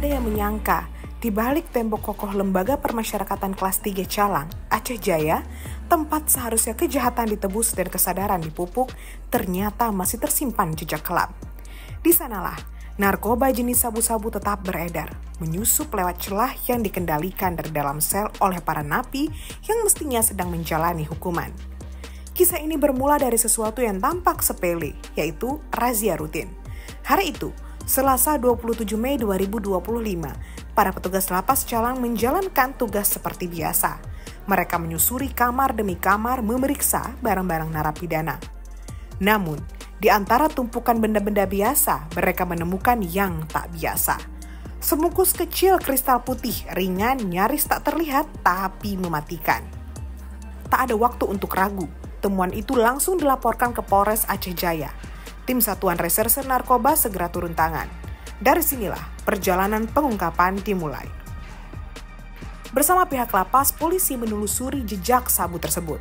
ada yang menyangka, di balik tembok kokoh Lembaga Permasyarakatan Kelas 3 Calang, Aceh Jaya, tempat seharusnya kejahatan ditebus dan kesadaran dipupuk, ternyata masih tersimpan jejak kelam. Di sanalah, narkoba jenis sabu-sabu tetap beredar, menyusup lewat celah yang dikendalikan dari dalam sel oleh para napi yang mestinya sedang menjalani hukuman. Kisah ini bermula dari sesuatu yang tampak sepele, yaitu razia rutin. Hari itu, Selasa 27 Mei 2025, para petugas lapas Calang menjalankan tugas seperti biasa. Mereka menyusuri kamar demi kamar memeriksa barang-barang narapidana. Namun, di antara tumpukan benda-benda biasa, mereka menemukan yang tak biasa. Sebungkus kecil kristal putih, ringan, nyaris tak terlihat, tapi mematikan. Tak ada waktu untuk ragu, temuan itu langsung dilaporkan ke Polres Aceh Jaya. Tim Satuan Reserse Narkoba segera turun tangan. Dari sinilah perjalanan pengungkapan dimulai. Bersama pihak lapas, polisi menelusuri jejak sabu tersebut.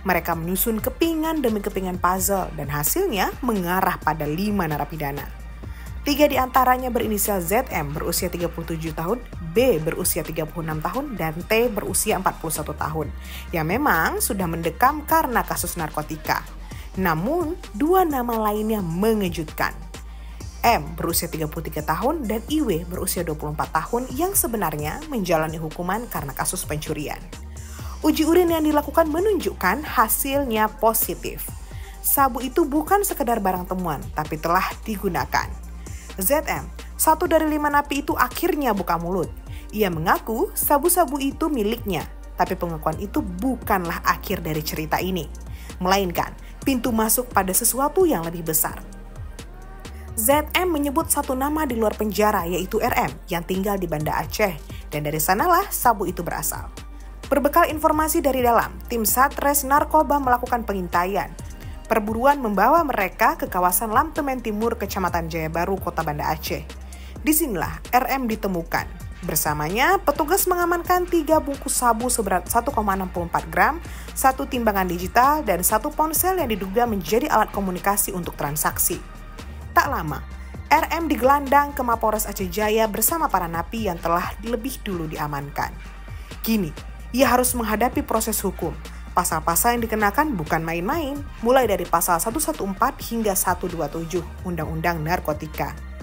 Mereka menyusun kepingan demi kepingan puzzle dan hasilnya mengarah pada 5 narapidana. 3 di antaranya berinisial ZM berusia 37 tahun, B berusia 36 tahun, dan T berusia 41 tahun, yang memang sudah mendekam karena kasus narkotika. Namun, 2 nama lainnya mengejutkan. M berusia 33 tahun dan IW berusia 24 tahun yang sebenarnya menjalani hukuman karena kasus pencurian. Uji urin yang dilakukan menunjukkan hasilnya positif. Sabu itu bukan sekedar barang temuan, tapi telah digunakan. ZM, 1 dari 5 napi itu akhirnya buka mulut. Ia mengaku sabu-sabu itu miliknya, tapi pengakuan itu bukanlah akhir dari cerita ini, melainkan pintu masuk pada sesuatu yang lebih besar. ZM menyebut satu nama di luar penjara, yaitu RM, yang tinggal di Banda Aceh, dan dari sanalah sabu itu berasal. Berbekal informasi dari dalam, tim Satres Narkoba melakukan pengintaian. Perburuan membawa mereka ke kawasan Lamtemen Timur, Kecamatan Jaya Baru, Kota Banda Aceh. Disinilah RM ditemukan. Bersamanya, petugas mengamankan 3 bungkus sabu seberat 1,64 gram, 1 timbangan digital, dan 1 ponsel yang diduga menjadi alat komunikasi untuk transaksi. Tak lama, RM digelandang ke Mapolres Aceh Jaya bersama para napi yang telah lebih dulu diamankan. Kini, ia harus menghadapi proses hukum. Pasal-pasal yang dikenakan bukan main-main, mulai dari pasal 114 hingga 127 Undang-Undang Narkotika.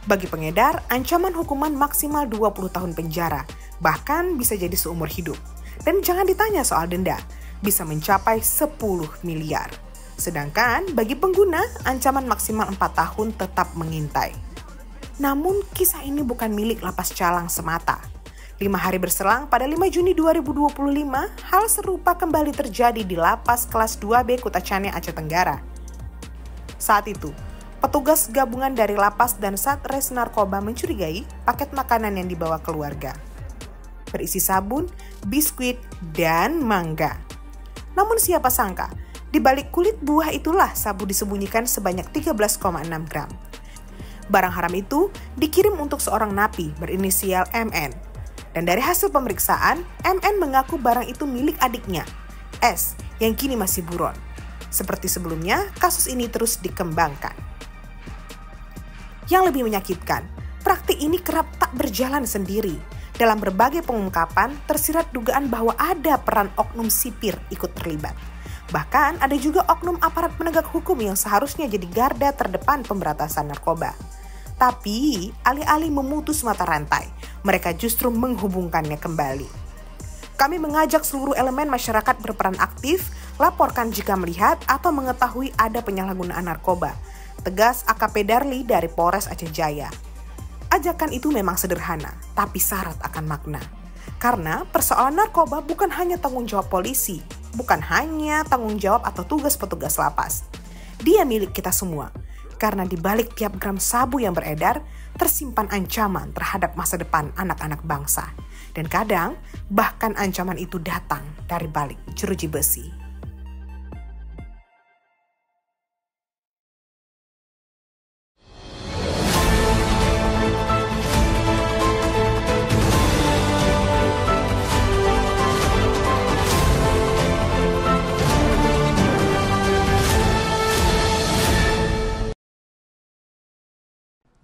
Bagi pengedar, ancaman hukuman maksimal 20 tahun penjara, bahkan bisa jadi seumur hidup. Dan jangan ditanya soal denda, bisa mencapai 10 miliar. Sedangkan bagi pengguna, ancaman maksimal 4 tahun tetap mengintai. Namun, kisah ini bukan milik lapas Calang semata. 5 hari berselang, pada 5 Juni 2025, hal serupa kembali terjadi di lapas kelas 2B Kutacane, Aceh Tenggara. Saat itu, petugas gabungan dari lapas dan Satres Narkoba mencurigai paket makanan yang dibawa keluarga. Berisi sabun, biskuit, dan mangga. Namun siapa sangka, di balik kulit buah itulah sabu disembunyikan sebanyak 13,6 gram. Barang haram itu dikirim untuk seorang napi berinisial MN. Dan dari hasil pemeriksaan, MN mengaku barang itu milik adiknya, S, yang kini masih buron. Seperti sebelumnya, kasus ini terus dikembangkan. Yang lebih menyakitkan, praktik ini kerap tak berjalan sendiri. Dalam berbagai pengungkapan, tersirat dugaan bahwa ada peran oknum sipir ikut terlibat. Bahkan ada juga oknum aparat penegak hukum yang seharusnya jadi garda terdepan pemberantasan narkoba. Tapi, alih-alih memutus mata rantai, mereka justru menghubungkannya kembali. Kami mengajak seluruh elemen masyarakat berperan aktif, laporkan jika melihat atau mengetahui ada penyalahgunaan narkoba. Tegas AKP Darli dari Polres Aceh Jaya. Ajakan itu memang sederhana, tapi syarat akan makna. Karena persoalan narkoba bukan hanya tanggung jawab polisi, bukan hanya tanggung jawab atau tugas petugas lapas. Dia milik kita semua. Karena di balik tiap gram sabu yang beredar, tersimpan ancaman terhadap masa depan anak-anak bangsa. Dan kadang, bahkan ancaman itu datang dari balik jeruji besi.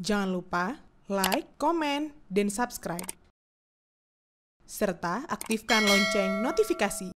Jangan lupa like, komen, dan subscribe. Serta aktifkan lonceng notifikasi.